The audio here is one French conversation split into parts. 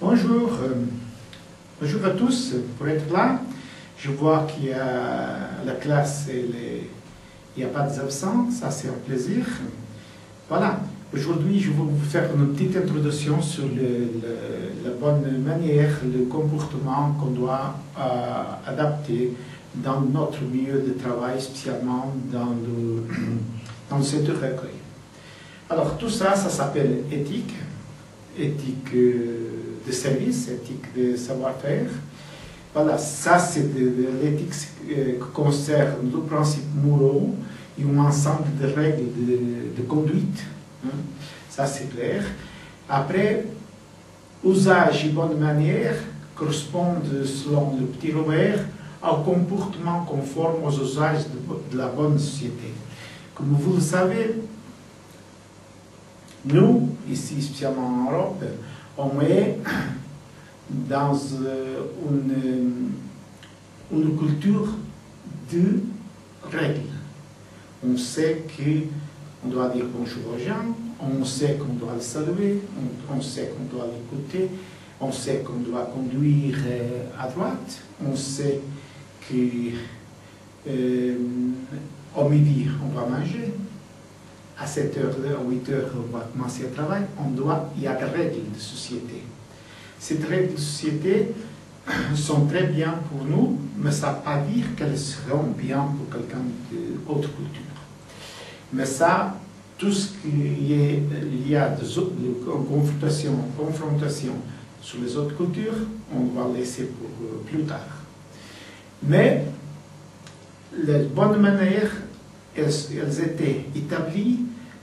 Bonjour, bonjour à tous pour être là. Je vois qu'il y a la classe, il n'y a pas d'absents, ça c'est un plaisir. Voilà, aujourd'hui je vais vous faire une petite introduction sur la bonne manière, le comportement qu'on doit adapter dans notre milieu de travail, spécialement dans le secteur recueil. Alors tout ça, ça s'appelle éthique, éthique de service, éthique de savoir-faire. Voilà, ça c'est de l'éthique qui concerne le principe moraux et un ensemble de règles de conduite. Ça c'est clair. Après, usage et bonne manière correspondent, selon le petit Robert, au comportement conforme aux usages de la bonne société. Comme vous le savez, nous, ici spécialement en Europe, on est dans une culture de règles. On sait qu'on doit dire bonjour aux gens, on sait qu'on doit le saluer, on sait qu'on doit l'écouter, on sait qu'on doit conduire à droite, on sait qu'au midi on va manger, à 7h, à 8h on va commencer à travailler, il y a des règles de société. Ces règles de société sont très bien pour nous, mais ça ne veut pas dire qu'elles seront bien pour quelqu'un d'autre culture. Mais ça, tout ce qui est lié à des confrontation sur les autres cultures, on va laisser pour plus tard. Mais les bonnes manières, elles étaient établies,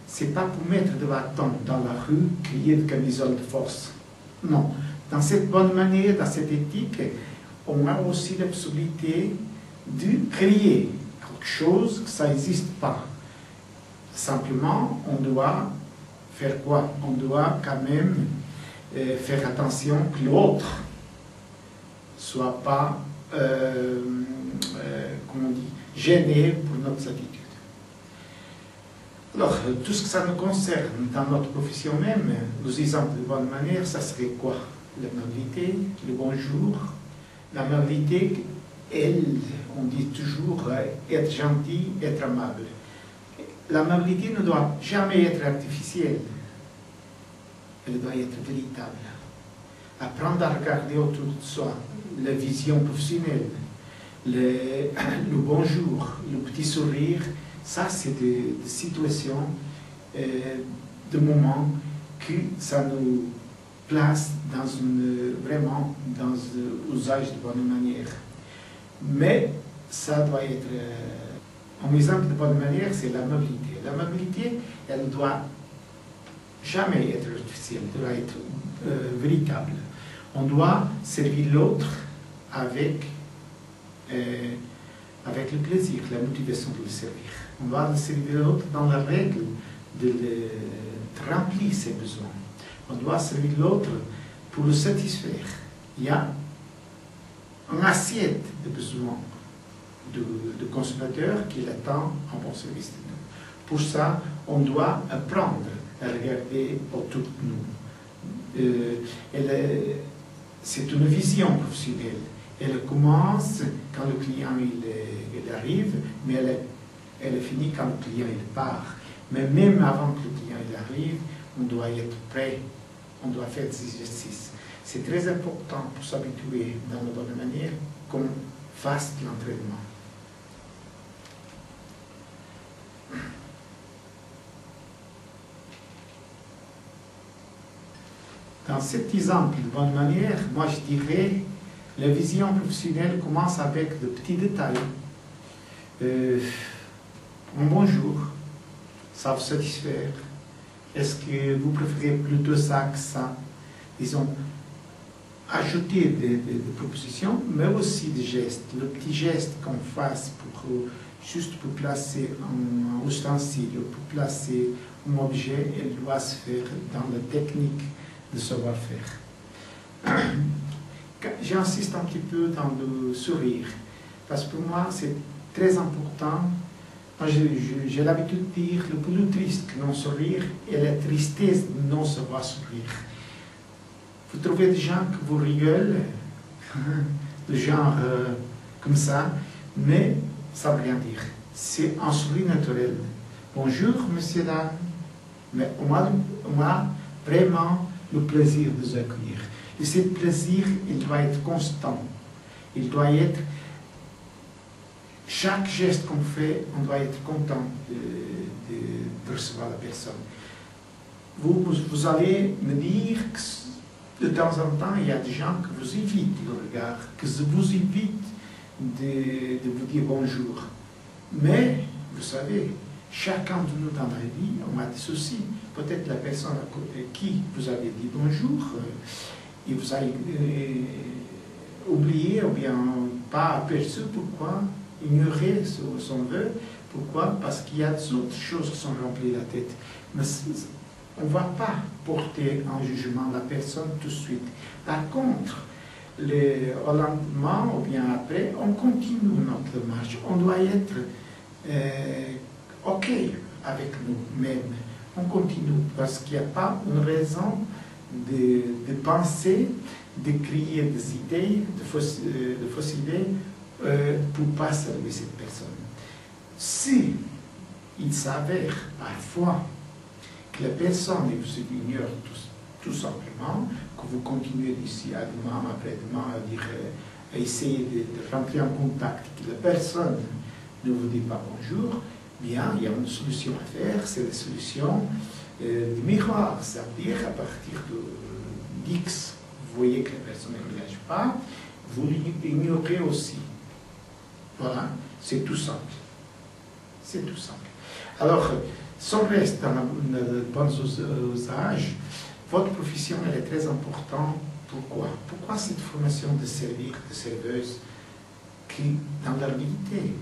ce n'est pas pour mettre de bâton dans la rue, crier de camisole de force. Non. Dans cette bonne manière, dans cette éthique, on a aussi la possibilité de créer quelque chose que ça n'existe pas. Simplement, on doit faire quoi? On doit quand même faire attention que l'autre ne soit pas comment on dit, gêné pour notre attitude. Alors, tout ce que ça nous concerne dans notre profession même, les exemples de bonne manière, ça serait quoi? L'amabilité, le bonjour. L'amabilité, on dit toujours être gentil, être amable. L'amabilité ne doit jamais être artificielle. Elle doit être véritable. Apprendre à regarder autour de soi, la vision professionnelle, le bonjour, le petit sourire, ça c'est des situations, de moments que ça nous place vraiment dans l'usage de bonne manière. Mais ça doit être, un exemple de bonne manière, c'est l'amabilité. L'amabilité, elle ne doit jamais être artificielle, elle doit être véritable. On doit servir l'autre avec le plaisir, la motivation de le servir. On doit le servir l'autre dans la règle de remplir ses besoins. On doit servir l'autre pour le satisfaire. Il y a une assiette de besoins de consommateurs qui attend un bon service de nous. Pour ça, on doit apprendre à regarder autour de nous. C'est une vision professionnelle. Elle commence quand le client il arrive, mais elle finit quand le client il part. Mais même avant que le client il arrive, on doit être prêt, on doit faire des exercices. C'est très important pour s'habituer dans la bonne manière qu'on fasse de l'entraînement. Dans cet exemple de bonne manière, moi je dirais la vision professionnelle commence avec de petits détails. Un bonjour, ça vous satisfaire? Est-ce que vous préférez plutôt ça que ça? Disons, ajouter des propositions, mais aussi des gestes. Le petit geste qu'on fasse juste pour placer un ustensile, pour placer un objet, elle doit se faire dans la technique de savoir-faire. J'insiste un petit peu dans le sourire, parce que pour moi c'est très important. J'ai l'habitude de dire le plus triste que non sourire est la tristesse de non savoir sourire. Vous trouvez des gens qui vous rigolent, de genre comme ça, mais ça ne veut rien dire. C'est un sourire naturel. Bonjour, monsieur, dame, mais on a vraiment le plaisir de vous accueillir. Et ce plaisir, il doit être constant. Il doit être... Chaque geste qu'on fait, on doit être content de recevoir la personne. Vous allez me dire que de temps en temps, il y a des gens qui vous évitent le regard, qui vous évitent de vous dire bonjour. Mais, vous savez, chacun de nous dans la vie, on a des soucis. Peut-être la personne à qui vous avez dit bonjour, il vous a oublié ou bien pas aperçu. Pourquoi ignorer son vœu? Pourquoi? Parce qu'il y a d'autres choses qui sont remplies la tête. Mais on ne va pas porter en jugement la personne tout de suite. Par contre, au lendemain ou bien après, on continue notre marche. On doit être OK avec nous-mêmes. On continue parce qu'il n'y a pas une raison de penser, de créer des idées, de fausses idées pour ne pas saluer cette personne. Si il s'avère parfois que la personne vous ignore tout simplement, que vous continuez d'ici à demain, après-demain, à essayer de rentrer en contact, que la personne ne vous dit pas bonjour, bien, il y a une solution à faire, c'est la solution du miroir. C'est-à-dire, à partir d'X, vous voyez que la personne ne réagit pas, vous l'ignorez aussi. Voilà, c'est tout simple. C'est tout simple. Alors, si on reste dans le bon usage, votre profession elle est très importante. Pourquoi? Pourquoi cette formation de servir, de serveuse, qui, dans la réalité,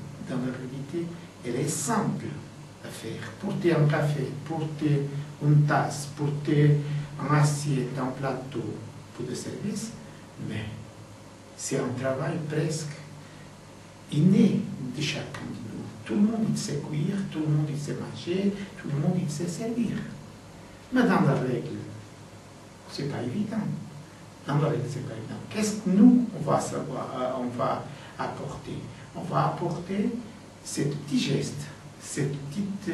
elle est simple à faire. Porter un café, porter une tasse, porter un assiette, un plateau pour des services, mais c'est un travail presque inné de chacun de nous. Tout le monde il sait cuire, tout le monde il sait manger, tout le monde il sait servir. Mais dans la règle, c'est pas évident. Dans la règle, c'est pas évident. Qu'est-ce que nous, on va apporter? On va apporter ces petits gestes, cette petite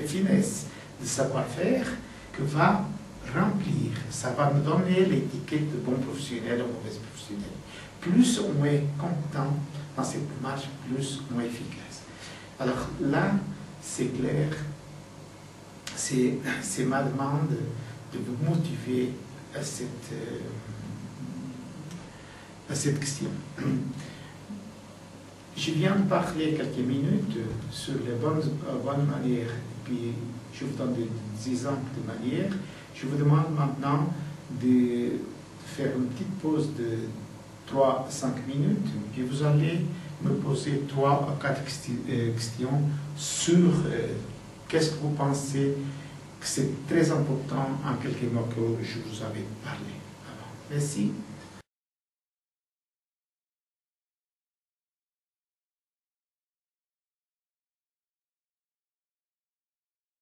finesse de savoir-faire que va remplir. Ça va me donner l'étiquette de bon professionnel ou mauvais professionnel. Plus on est content dans cette démarche, plus on est efficace. Alors là, c'est clair, c'est ma demande de vous motiver à cette question. Je viens de parler quelques minutes sur les bonnes manières, et puis je vous donne des exemples de manières. Je vous demande maintenant de faire une petite pause de 3 à 5 minutes, et vous allez me poser 3 à 4 questions sur qu'est-ce que vous pensez que c'est très important en quelques mots que je vous avais parlé avant. Merci.